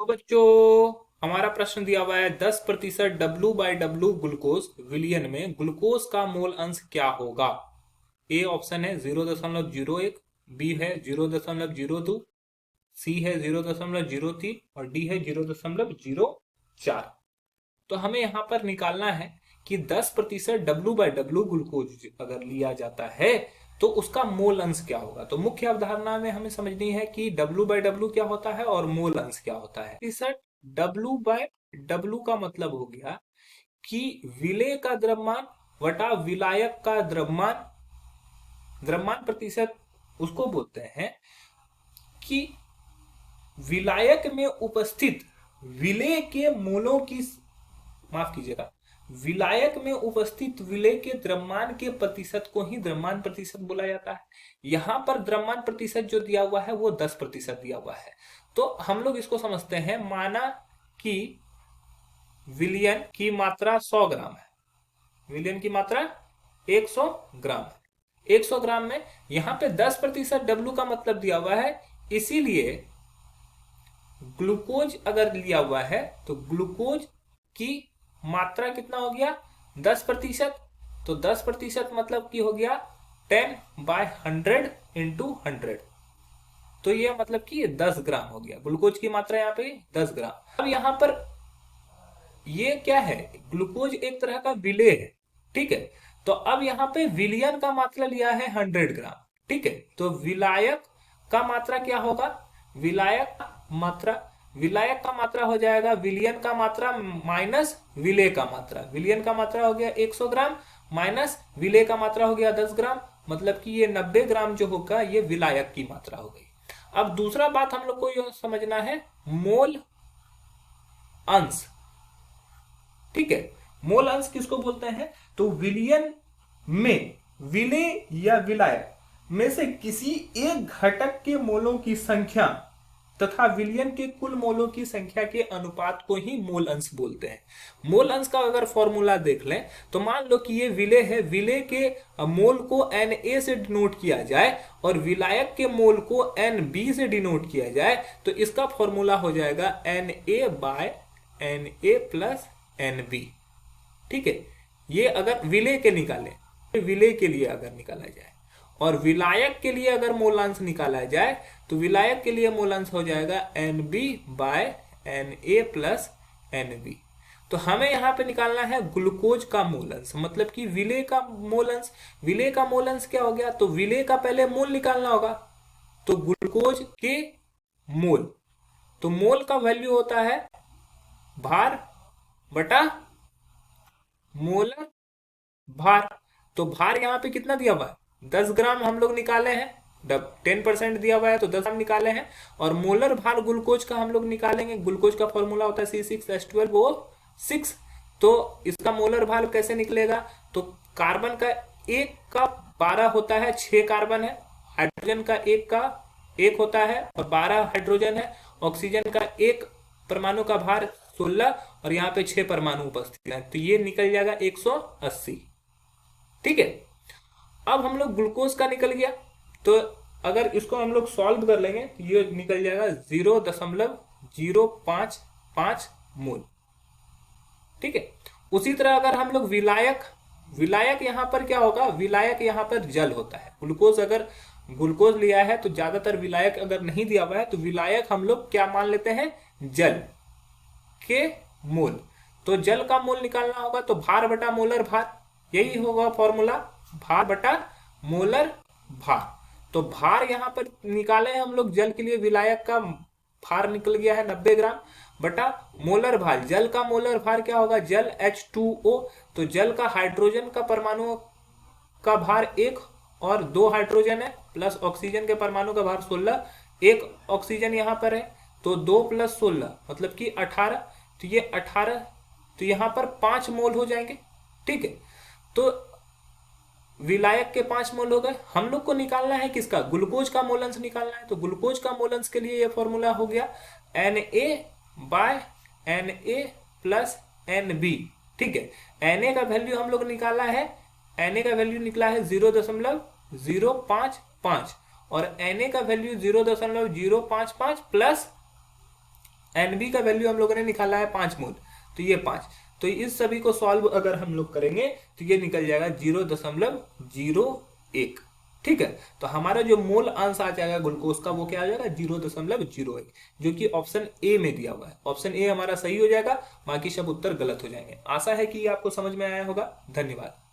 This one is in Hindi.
बच्चों, हमारा प्रश्न दिया हुआ है 10% W/W ग्लूकोज विलियन में ग्लूकोज का मोल अंश क्या होगा। ए ऑप्शन है 0.01, बी है 0.02, सी है 0.03 और डी है 0.04। तो हमें यहां पर निकालना है कि 10% W/W ग्लूकोज अगर लिया जाता है तो उसका मोल अंश क्या होगा। तो मुख्य अवधारणा में हमें समझनी है कि W/W क्या होता है और मोल अंश क्या होता है। W/W का मतलब हो गया कि विलेय का द्रव्यमान वटा विलायक का द्रव्यमान। द्रव्यमान प्रतिशत उसको बोलते हैं कि विलायक में उपस्थित विलेय के मोलों की, माफ कीजिएगा, विलायक में उपस्थित विलेय के द्रव्यमान के प्रतिशत को ही द्रव्यमान प्रतिशत बोला जाता है। यहां पर द्रव्यमान प्रतिशत जो दिया हुआ है वो 10% दिया हुआ है। तो हम लोग इसको समझते हैं, माना कि विलियन की मात्रा 100 ग्राम है, विलियन की मात्रा 100 ग्राम है। 100 ग्राम में यहां पे 10% डब्ल्यू का मतलब दिया हुआ है, इसीलिए ग्लूकोज अगर लिया हुआ है तो ग्लूकोज की मात्रा कितना हो गया 10%। तो 10% मतलब की हो गया 10/100 इंटू 100। तो ये मतलब कि ये 10 ग्राम हो गया, ग्लूकोज की मात्रा यहाँ पे 10 ग्राम। अब यहां पर ये क्या है, ग्लूकोज एक तरह का विलेय है, ठीक है। तो अब यहाँ पे विलियन का मात्रा लिया है 100 ग्राम, ठीक है। तो विलायक का मात्रा क्या होगा, विलायक मात्रा, विलायक का मात्रा हो जाएगा विलियन का मात्रा माइनस विलेय का मात्रा। विलियन का मात्रा हो गया 100 ग्राम माइनस विलेय का मात्रा हो गया 10 ग्राम, मतलब कि ये 90 ग्राम जो होगा ये विलायक की मात्रा हो गई। अब दूसरा बात हम लोग को यह समझना है, मोल अंश, ठीक है। मोल अंश किसको बोलते हैं, तो विलियन में विलेय या विलायक में से किसी एक घटक के मोलों की संख्या तथा विलियन के कुल मोलों की संख्या के अनुपात को ही मोल अंश बोलते हैं। मोल अंश का अगर फॉर्मूला देख लें तो मान लो कि ये विलेय है, विलेय के मोल को Na से डिनोट किया जाए और विलायक के मोल को Nb से डिनोट किया जाए, तो इसका फॉर्मूला हो जाएगा Na/Na प्लस Nb, ठीक है। ये अगर विलेय के निकाले, विलेय के लिए अगर निकाला जाए, और विलायक के लिए अगर मोलांश निकाला जाए तो विलायक के लिए मोलांश हो जाएगा Nb/Na प्लस Nb। तो हमें यहां पे निकालना है ग्लूकोज का मोलांश, मतलब कि विलेय का मोलांश। विलेय का मोलांश क्या हो गया, तो विलेय का पहले मोल निकालना होगा, तो ग्लूकोज के मोल, तो मोल का वैल्यू होता है भार बटा मोलर भार। तो भार यहाँ पे कितना दिया हुआ है 10 ग्राम हम लोग निकाले हैं, 10% दिया हुआ है तो 10 ग्राम निकाले हैं। और मोलर भार ग्लूकोज का हम लोग निकालेंगे, ग्लूकोज का फॉर्मूला होता है C6H12O6। तो इसका मोलर भार कैसे निकलेगा, तो कार्बन का एक का 12 होता है, 6 कार्बन है, हाइड्रोजन का एक होता है और 12 हाइड्रोजन है, ऑक्सीजन का एक परमाणु का भार 16 और यहाँ पे 6 परमाणु उपस्थित है, तो ये निकल जाएगा 180, ठीक है। अब हम लोग ग्लूकोज का निकल गया, तो अगर इसको हम लोग सॉल्व कर लेंगे तो ये निकल जाएगा 0.055 मोल, ठीक है। उसी तरह अगर हम लोग विलायक, विलायक यहां पर क्या होगा, विलायक यहां पर जल होता है। ग्लूकोज अगर ग्लूकोज लिया है तो ज्यादातर विलायक अगर नहीं दिया हुआ है तो विलायक हम लोग क्या मान लेते हैं, जल के मोल। तो जल का मोल निकालना होगा तो भार बटा मोलर भार, यही होगा फॉर्मूला, भार बटा मोलर भार। तो भार यहां पर निकाले हैं हम लोग जल के लिए, विलायक का भार निकल गया है 90 ग्राम बटा मोलर भार। जल का मोलर भार क्या होगा, जल H2O, तो जल का हाइड्रोजन का परमाणु का भार 1 और 2 हाइड्रोजन है, प्लस ऑक्सीजन के परमाणु का भार 16, एक ऑक्सीजन यहां पर है, तो 2 + 16 मतलब कि 18। तो ये 18, तो यहां पर 5 मोल हो जाएंगे, ठीक है। तो विलायक के 5 मोल हो गए। हम लोग को निकालना है किसका, ग्लूकोज का मोलंश निकालना है। तो ग्लूकोज का मोलंश के लिए ये फॉर्मूला हो गया Na/Na प्लस Nb, ठीक है। Na का वैल्यू हम लोग निकाला है, Na का वैल्यू निकला है 0.055 और Na का वैल्यू 0.055 प्लस एनबी का वैल्यू हम लोगों ने निकाला है 5 मोल, तो ये 5। तो इस सभी को सॉल्व अगर हम लोग करेंगे तो ये निकल जाएगा 0.01। ठीक है, तो हमारा जो मोल अंश आ जाएगा ग्लूकोज का वो क्या आ जाएगा 0.01, जो कि ऑप्शन ए में दिया हुआ है। ऑप्शन ए हमारा सही हो जाएगा, बाकी सब उत्तर गलत हो जाएंगे। आशा है कि ये आपको समझ में आया होगा। धन्यवाद।